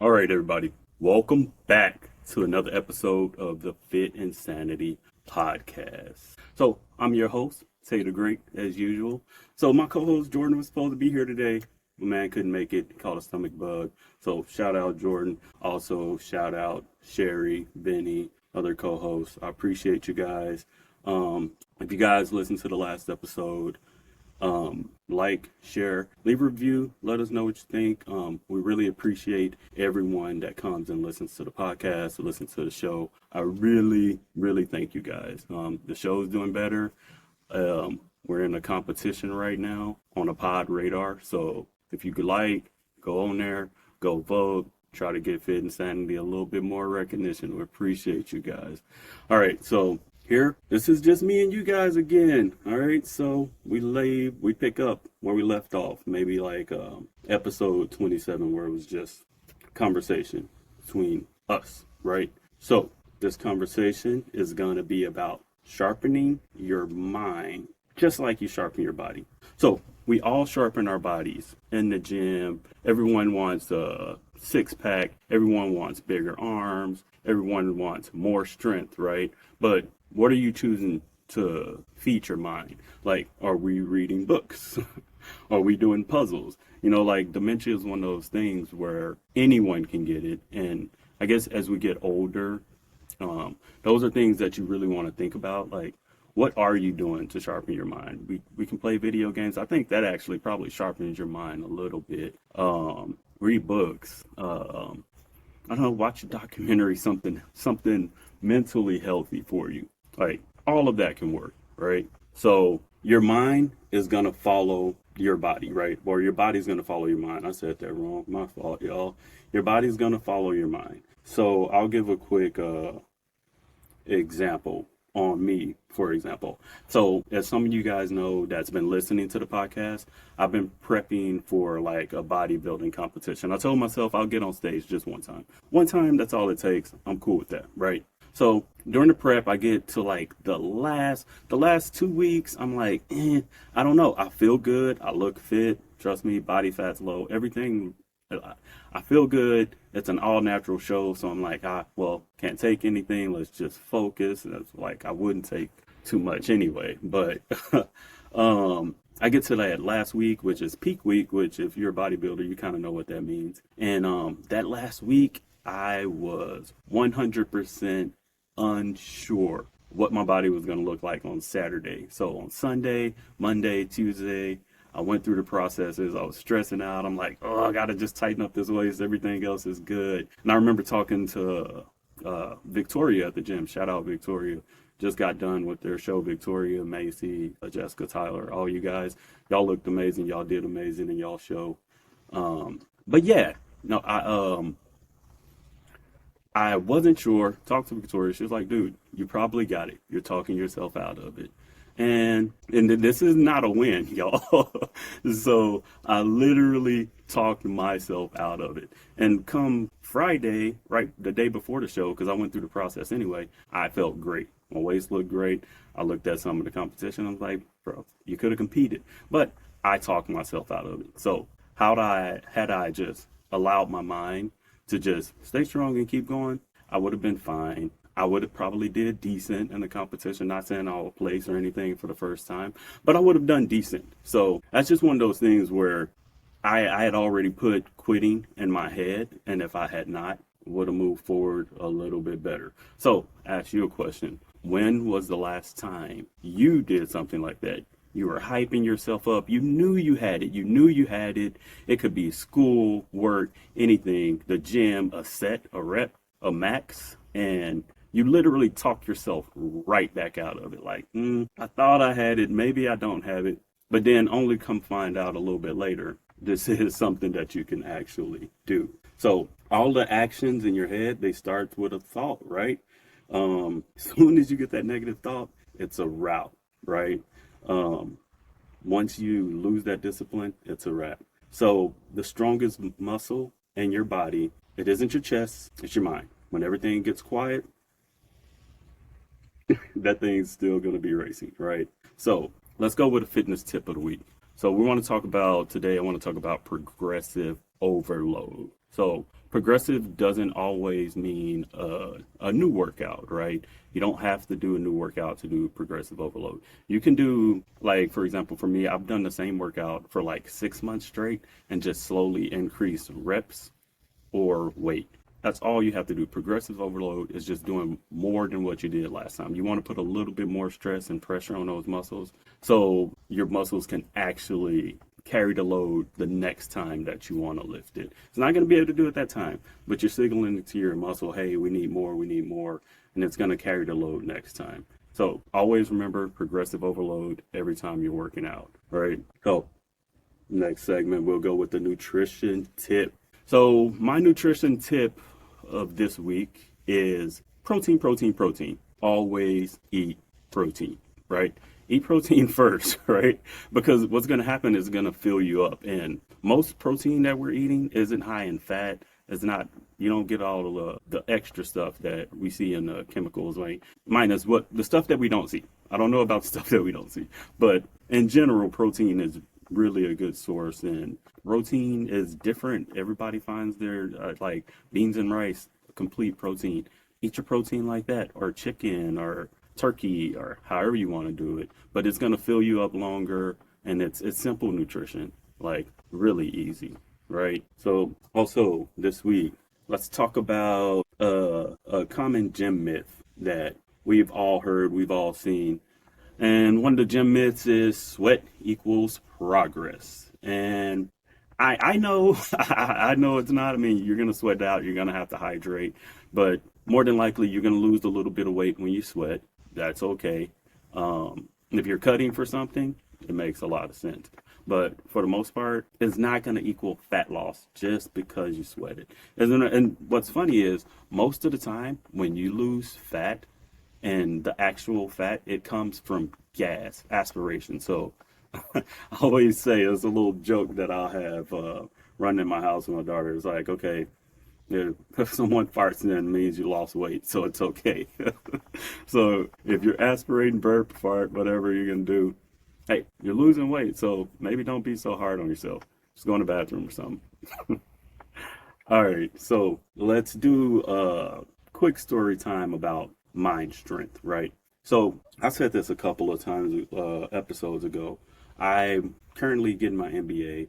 All right, everybody. Welcome back to another episode of the Fit and Sanity Podcast. So, I'm your host, Tay the Great, as usual. So, my co host Jordan was supposed to be here today. My man couldn't make it, he caught a stomach bug. So, shout out Jordan. Also, shout out Sherry, Benny, other co hosts. I appreciate you guys. If you guys listened to the last episode, like, share, leave a review. Let us know what you think. We really appreciate everyone that comes and listens to the podcast, listens to the show. I really, really thank you guys. The show is doing better. We're in a competition right now on a pod radar. So if you could go on there, go vote, try to get Fit and Sanity a little bit more recognition. We appreciate you guys. All right, so here, this is just me and you guys again. All right, so we pick up where we left off, maybe like episode 27, where it was just conversation between us, right? So this conversation is going to be about sharpening your mind, just like you sharpen your body. So we all sharpen our bodies in the gym. Everyone wants a six pack. Everyone wants bigger arms. Everyone wants more strength, right? But what are you choosing to feed your mind? Like, are we reading books? Are we doing puzzles? Like dementia is one of those things where anyone can get it. And I guess as we get older, those are things that you really want to think about. Like, what are you doing to sharpen your mind? We can play video games. I think that actually probably sharpens your mind a little bit. Read books. I don't know, watch a documentary, something mentally healthy for you. Like, all of that can work, right? So your mind is going to follow your body, right? Or your body's going to follow your mind. I said that wrong. My fault, y'all. Your body's going to follow your mind. So I'll give a quick example on me, for example. So as some of you guys know that's been listening to the podcast, I've been prepping for like a bodybuilding competition. I told myself I'll get on stage just one time. One time, that's all it takes. I'm cool with that, right? So during the prep, I get to like the last 2 weeks. I'm like, I don't know. I feel good. I look fit. Trust me, body fat's low. Everything. I feel good. It's an all natural show. So I'm like, can't take anything. Let's just focus. That's like, I wouldn't take too much anyway. But I get to that last week, which is peak week, which if you're a bodybuilder, you kind of know what that means. And that last week, I was 100% unsure what my body was going to look like on Saturday. So on Sunday, Monday, Tuesday, I went through the processes. I was stressing out. I'm like, I got to just tighten up this waist. Everything else is good. And I remember talking to Victoria at the gym. Shout out Victoria. Just got done with their show. Victoria, Macy, Jessica, Tyler, all you guys. Y'all looked amazing. Y'all did amazing in y'all show. But yeah, no, I wasn't sure. Talked to Victoria. She was like, dude, you probably got it. You're talking yourself out of it. And this is not a win, y'all. So I literally talked myself out of it. And come Friday, right, the day before the show, because I went through the process anyway, I felt great. My waist looked great. I looked at some of the competition. I was like, bro, you could have competed. But I talked myself out of it. So had I just allowed my mind to just stay strong and keep going, I would have been fine. I would have probably did decent in the competition, not saying I'll place or anything for the first time, but I would have done decent. So that's just one of those things where I had already put quitting in my head, and if I had not, would have moved forward a little bit better. So ask you a question. When was the last time you did something like that? You were hyping yourself up. You knew you had it. You knew you had it. It could be school, work, anything, the gym, a set, a rep, a max, and you literally talk yourself right back out of it. Like, I thought I had it. Maybe I don't have it. But then only come find out a little bit later, this is something that you can actually do. So all the actions in your head, they start with a thought, right? As soon as you get that negative thought, it's a route, right? Once you lose that discipline, it's a wrap. So the strongest muscle in your body, it isn't your chest, it's your mind. When everything gets quiet, that thing's still going to be racing, right? So let's go with a fitness tip of the week. So we want to talk about today, I want to talk about progressive overload. So progressive doesn't always mean a new workout, right? You don't have to do a new workout to do progressive overload. You can do, like, for example, for me, I've done the same workout for like 6 months straight and just slowly increase reps or weight. That's all you have to do. Progressive overload is just doing more than what you did last time. You want to put a little bit more stress and pressure on those muscles so your muscles can actually carry the load the next time that you want to lift it. It's not going to be able to do it that time, but you're signaling to your muscle, hey, we need more, and it's going to carry the load next time. So always remember progressive overload every time you're working out, right? So next segment, we'll go with the nutrition tip. So my nutrition tip of this week is protein, protein, protein. Always eat protein, right? Eat protein first, right? Because what's going to happen is going to fill you up. And most protein that we're eating isn't high in fat. It's not, you don't get all of the extra stuff that we see in the chemicals, right? Minus what the stuff that we don't see. I don't know about the stuff that we don't see, but in general, protein is really a good source, and protein is different. Everybody finds their like beans and rice complete protein. Eat your protein like that, or chicken or turkey, or however you want to do it, but it's going to fill you up longer, and it's simple nutrition, like really easy, right? So also this week, let's talk about a common gym myth that we've all heard, we've all seen. And one of the gym myths is sweat equals progress. And I know I know it's not. I mean, you're gonna sweat out, you're gonna have to hydrate, but more than likely you're gonna lose a little bit of weight when you sweat. That's okay. If you're cutting for something, it makes a lot of sense. But for the most part, it's not going to equal fat loss just because you sweated. And what's funny is most of the time when you lose fat, and the actual fat, it comes from gas, aspiration. So I always say, it's a little joke that I'll have running in my house with my daughter. It's like, okay, if someone farts, then it means you lost weight, so it's okay. So if you're aspirating, burp, fart, whatever you're going to do, hey, you're losing weight, so maybe don't be so hard on yourself. Just go in the bathroom or something. All right, so let's do a quick story time about mind strength, right? So I said this a couple of times, episodes ago. I'm currently getting my MBA.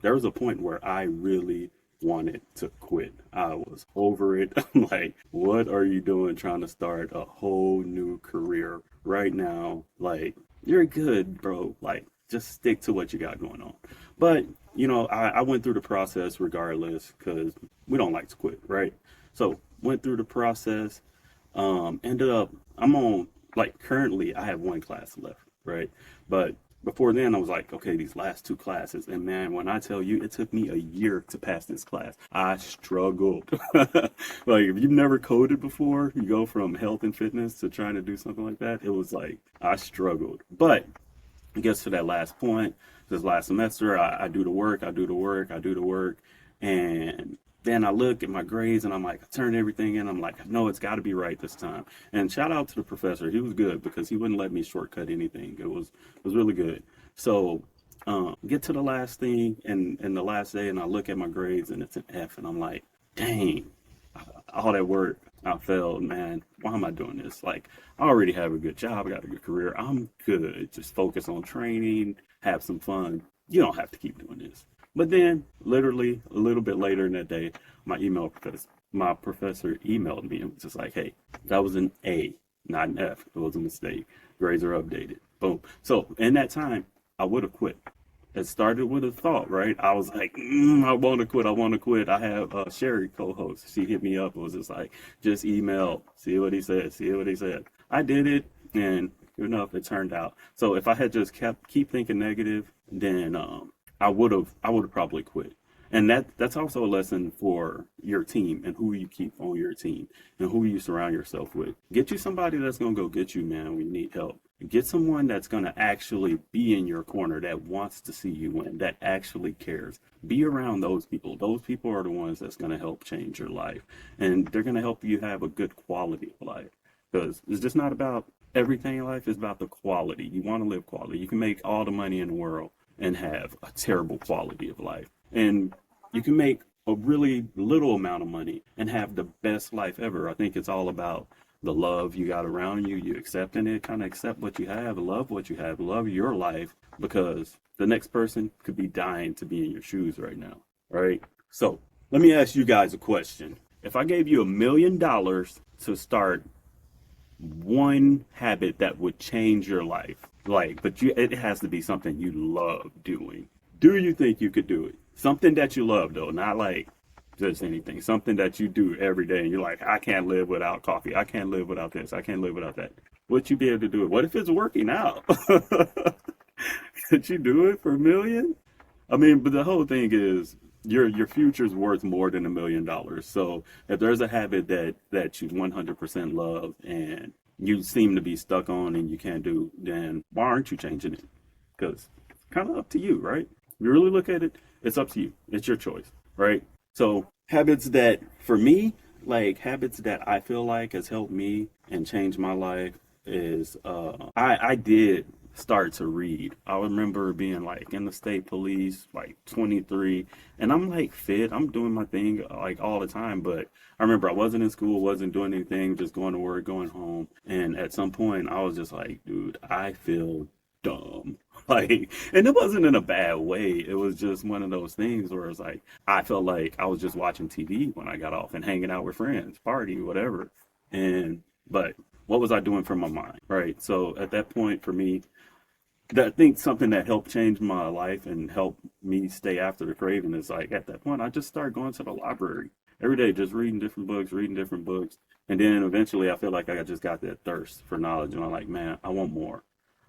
There was a point where I really wanted to quit. I was over it. I'm like, what are you doing trying to start a whole new career right now? Like, you're good, bro. Like, just stick to what you got going on. But, I went through the process regardless because we don't like to quit, right? So went through the process. Ended up, I'm on, like, currently I have one class left, right? But before then I was like, okay, these last two classes, and man, when I tell you, it took me a year to pass this class. I struggled. Like, if you've never coded before, you go from health and fitness to trying to do something like that. It was like, I struggled. But it gets to that last point, this last semester, I do the work, and then I look at my grades and I'm like, I turn everything in. I'm like, no, it's got to be right this time. And shout out to the professor. He was good because he wouldn't let me shortcut anything. It was really good. So get to the last thing and the last day, and I look at my grades and it's an F, and I'm like, dang, all that work, I failed, man. Why am I doing this? Like, I already have a good job. I got a good career. I'm good. Just focus on training, have some fun. You don't have to keep doing this. But then, literally, a little bit later in that day, my professor emailed me and was just like, hey, that was an A, not an F. It was a mistake. Grades are updated. Boom. So, in that time, I would have quit. It started with a thought, right? I was like, I want to quit. I have Sherry co-host. She hit me up. It was just like, just email, see what he said. I did it, and good enough, it turned out. So if I had just keep thinking negative, then I would have probably quit. And that's also a lesson for your team and who you keep on your team and who you surround yourself with. Get you somebody that's going to go get you, man, when you need help. Get someone that's going to actually be in your corner, that wants to see you win, that actually cares. Be around those people. Those people are the ones that's going to help change your life. And they're going to help you have a good quality of life. Because it's just not about everything in life is about the quality. You want to live quality. You can make all the money in the world and have a terrible quality of life. And you can make a really little amount of money and have the best life ever. I think it's all about the love you got around you, you accepting it, kind of accept what you have, love what you have, love your life, because the next person could be dying to be in your shoes right now, right? So let me ask you guys a question. If I gave you $1,000,000 to start one habit that would change your life, it has to be something you love doing. Do you think you could do it? Something that you love, though, not like just anything. Something that you do every day and you're like, I can't live without coffee. I can't live without this. I can't live without that. Would you be able to do it? What if it's working out? Could you do it for $1,000,000? I mean, but the whole thing is your future's worth more than $1,000,000. So if there's a habit that you 100% love and you seem to be stuck on and you can't do, then why aren't you changing it? Because it's kind of up to you, right? You really look at it, it's up to you. It's your choice, right? So habits that, for me, like habits that I feel like has helped me and changed my life is I did start to read. I remember being like in the state police, like 23, and I'm like fit. I'm doing my thing like all the time, but I remember I wasn't in school, wasn't doing anything, just going to work, going home. And at some point I was just like, dude, I feel dumb. Like, and it wasn't in a bad way. It was just one of those things where it's like, I felt like I was just watching TV when I got off and hanging out with friends, party, whatever. But what was I doing for my mind, right? So at that point for me, I think something that helped change my life and helped me stay after the craving is like, at that point, I just started going to the library every day, just reading different books. And then eventually I feel like I just got that thirst for knowledge. And I'm like, man, I want more.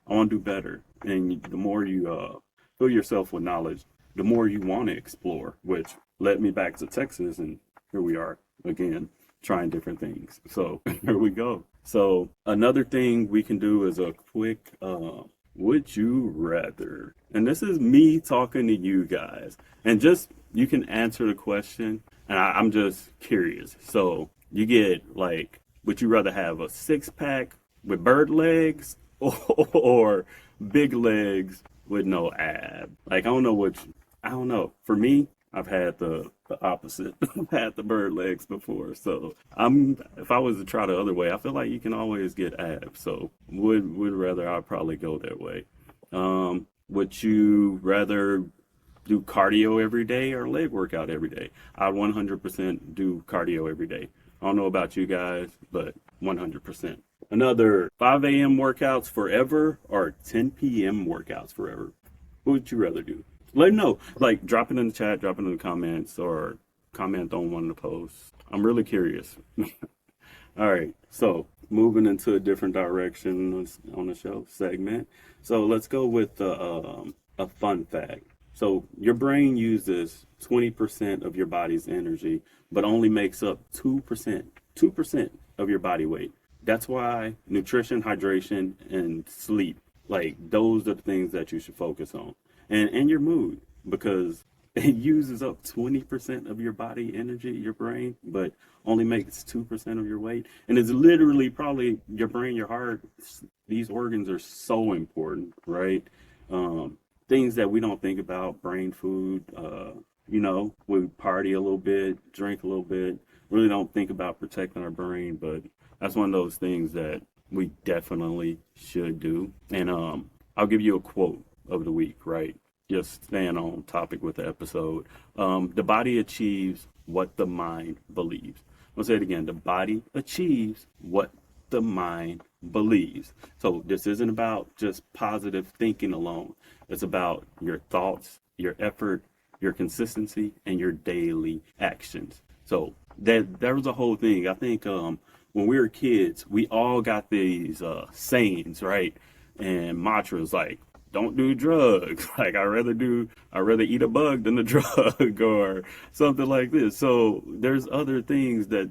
I want to do better. And the more you fill yourself with knowledge, the more you want to explore, which led me back to Texas. And here we are again, trying different things. So here we go. So another thing we can do is a quick, would you rather? And this is me talking to you guys. And just, you can answer the question. And I'm just curious. So you get like, would you rather have a 6-pack with bird legs or big legs with no ab? Like, I don't know. For me, I've had the opposite. I've had the bird legs before. So if I was to try the other way, I feel like you can always get abs. So would rather I'd probably go that way. Would you rather do cardio every day or leg workout every day? I'd 100% do cardio every day. I don't know about you guys, but 100%. Another 5 a.m. workouts forever or 10 p.m. workouts forever? What would you rather do? Let me know. Like, drop it in the chat, drop it in the comments, or comment on one of the posts. I'm really curious. All right, so moving into a different direction on the show segment. So let's go with a fun fact. So your brain uses 20% of your body's energy, but only makes up 2% of your body weight. That's why nutrition, hydration, and sleep, like those are the things that you should focus on. And your mood, because it uses up 20% of your body energy, your brain, but only makes 2% of your weight. And it's literally probably your brain, your heart, these organs are so important, right? Things that we don't think about, brain food, we party a little bit, drink a little bit, really don't think about protecting our brain, but that's one of those things that we definitely should do. And I'll give you a quote of the week, right? Just staying on topic with the episode. The body achieves what the mind believes. I'll say it again. The body achieves what the mind believes. So this isn't about just positive thinking alone. It's about your thoughts, your effort, your consistency, and your daily actions. So there was a whole thing. I think when we were kids, we all got these sayings, right? And mantras like, don't do drugs. Like, I'd rather eat a bug than a drug or something like this. So there's other things that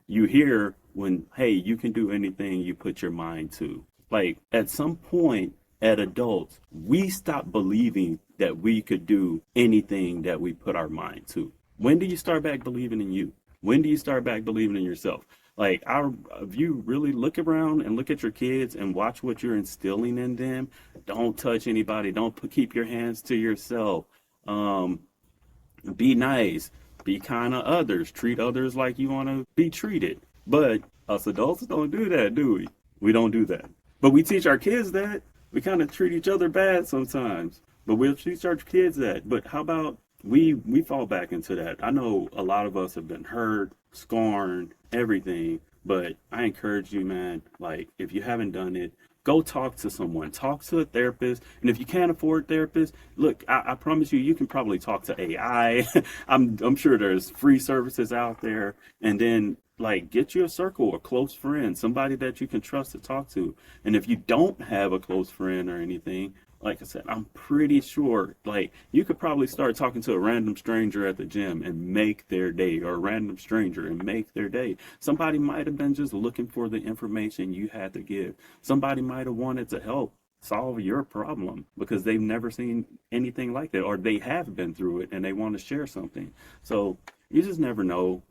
you hear when, hey, you can do anything you put your mind to. Like, at some point at adults, we stop believing that we could do anything that we put our mind to. When do you start back believing in you? When do you start back believing in yourself? Like, if you really look around and look at your kids and watch what you're instilling in them, don't touch anybody. Don't keep your hands to yourself. Um, be nice. Be kind to others. Treat others like you want to be treated. But us adults don't do that, do we? We don't do that. But we teach our kids that. We kind of treat each other bad sometimes. But we'll teach our kids that. But how about we fall back into that? I know a lot of us have been hurt, scorned, everything. But I encourage you, man, like, if you haven't done it, go talk to someone. Talk to a therapist. And if you can't afford therapists, look, I promise you, you can probably talk to AI. I'm sure there's free services out there. And then, like, get you a circle, a close friend, somebody that you can trust to talk to. And if you don't have a close friend or anything, like I said, I'm pretty sure, like, you could probably start talking to a random stranger at the gym and make their day, or a random stranger and make their day. Somebody might have been just looking for the information you had to give. Somebody might have wanted to help solve your problem because they've never seen anything like that, or they have been through it and they want to share something. So you just never know.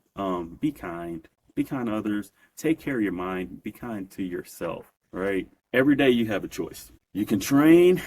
Be kind. Be kind to others. Take care of your mind. Be kind to yourself, right? Every day you have a choice. You can train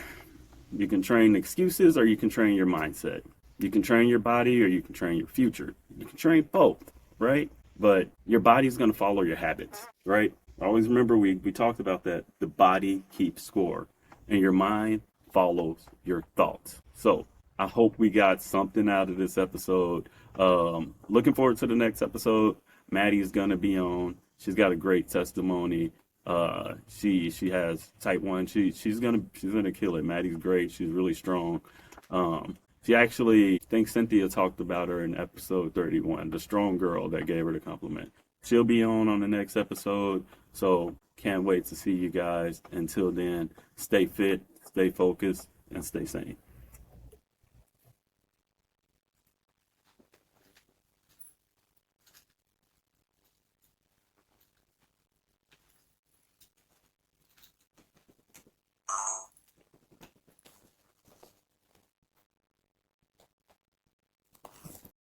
excuses, or you can train your mindset. You can train your body, or you can train your future. You can train both, right? But your body's going to follow your habits, right? Always remember, we talked about that. The body keeps score, and your mind follows your thoughts. So I hope we got something out of this episode. Looking forward to the next episode. Maddie's going to be on. She's got a great testimony. She has type 1. She's gonna kill it. Maddie's great. She's really strong. She actually, I think Cynthia talked about her in episode 31, the strong girl that gave her the compliment. She'll be on the next episode. So can't wait to see you guys. Until then, stay fit, stay focused, and stay sane.